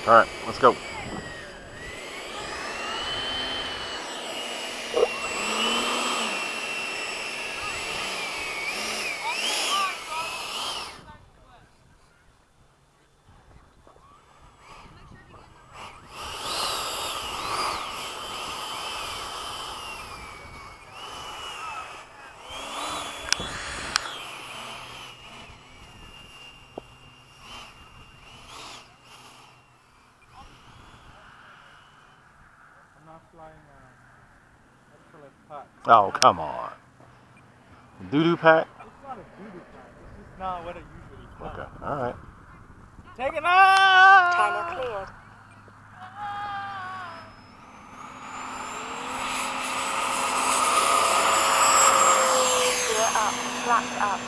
Alright, let's go. Oh, come on. Doo-doo pack? It's not a doo-doo pack. It's just not what I usually fly. Okay, alright. Take it off! Timer cleared. Gear up. Flaps up.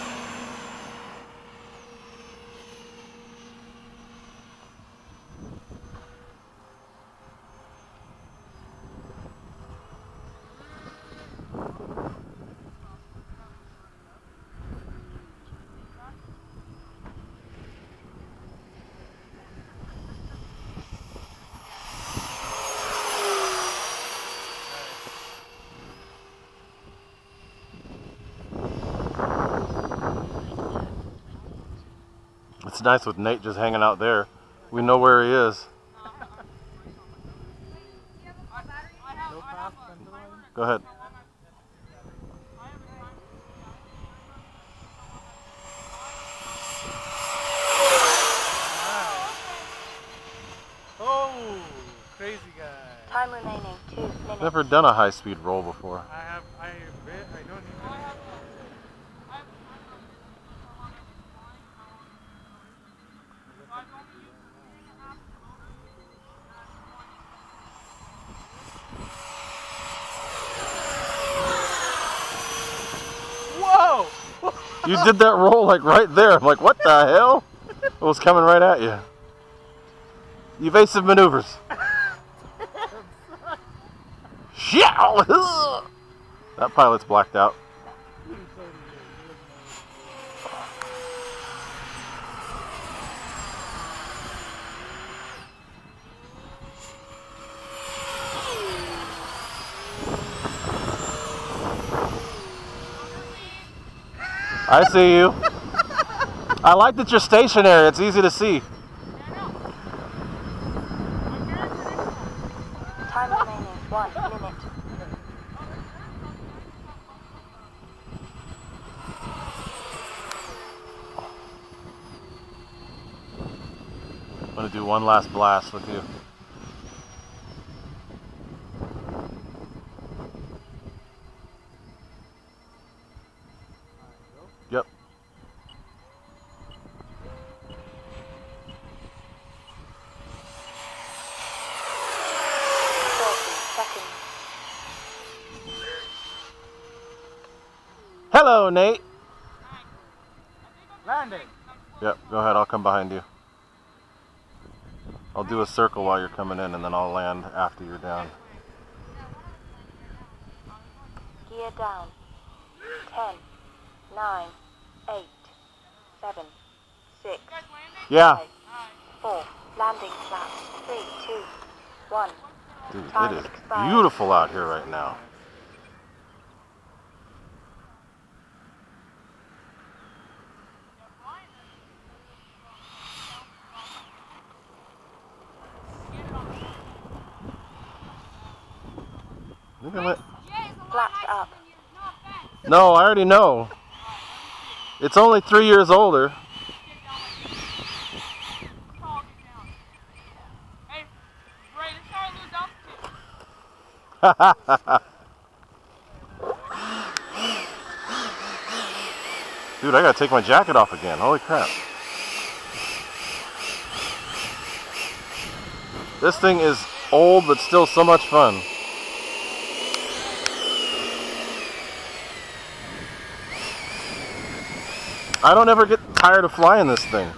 It's nice with Nate just hanging out there. We know where he is. Go ahead. Oh, crazy guy. Time remaining 2 minutes. Never done a high-speed roll before. I don't even. Whoa! You did that roll like right there. I'm like, what the hell? It was coming right at you. Evasive maneuvers. That pilot's blacked out. I see you. I like that you're stationary. It's easy to see. Time remaining 1 minute. I'm going to do one last blast with you. Yep. Hello, Nate. Landing. Yep, go ahead. I'll come behind you. I'll do a circle while you're coming in, and then I'll land after you're down. Gear down. 10, 9, 8, 7, 6, Yeah. 5, 4. Landing flaps. 3, 2, 1. Dude, Time it is expired. beautiful out here right now. Look at it. Flaps up. No, I already know. It's only 3 years older. Dude, I gotta take my jacket off again. Holy crap. This thing is old, but still so much fun. I don't ever get tired of flying this thing.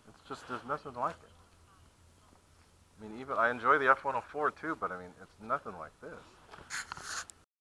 It's just, there's nothing like it. I mean, even I enjoy the F-104 too, but I mean, it's nothing like this.